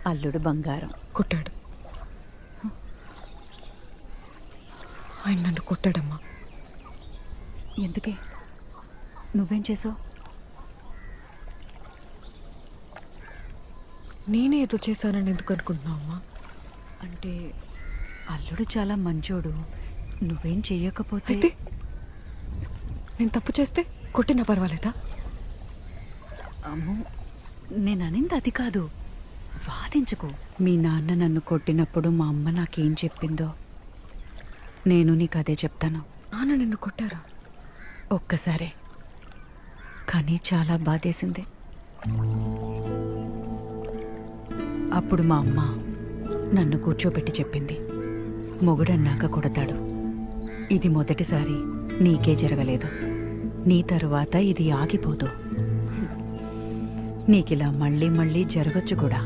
అల్లుడు బంగారం. కొట్టాడు. ఆయన నన్ను కొట్టాడమ్మా. ఎందుకే? నువ్వేం చేసావు? నేనే ఏదో చేశానని ఎందుకు అనుకుంటున్నావు అమ్మా? అంటే అల్లుడు చాలా మంచోడు, నువ్వేం చెయ్యకపోతే. అయితే నేను తప్పు చేస్తే కొట్టినా పర్వాలేదా? అమ్మో, నేను అనింది అది కాదు. వాదించుకో. మీ నాన్న నన్ను కొట్టినప్పుడు మా అమ్మ నాకేం చెప్పిందో నేను నీకు అదే చెప్తాను. నాన్న నిన్ను కొట్టారా? ఒక్కసారే, కానీ చాలా బాధేసింది. అప్పుడు మా అమ్మ నన్ను కూర్చోబెట్టి చెప్పింది, మొగుడన్నాక కొడతాడు. ఇది మొదటిసారి, నీకే జరగలేదు. నీ తరువాత ఇది ఆగిపోదు. నీకిలా మళ్ళీ మళ్ళీ జరగచ్చు కూడా.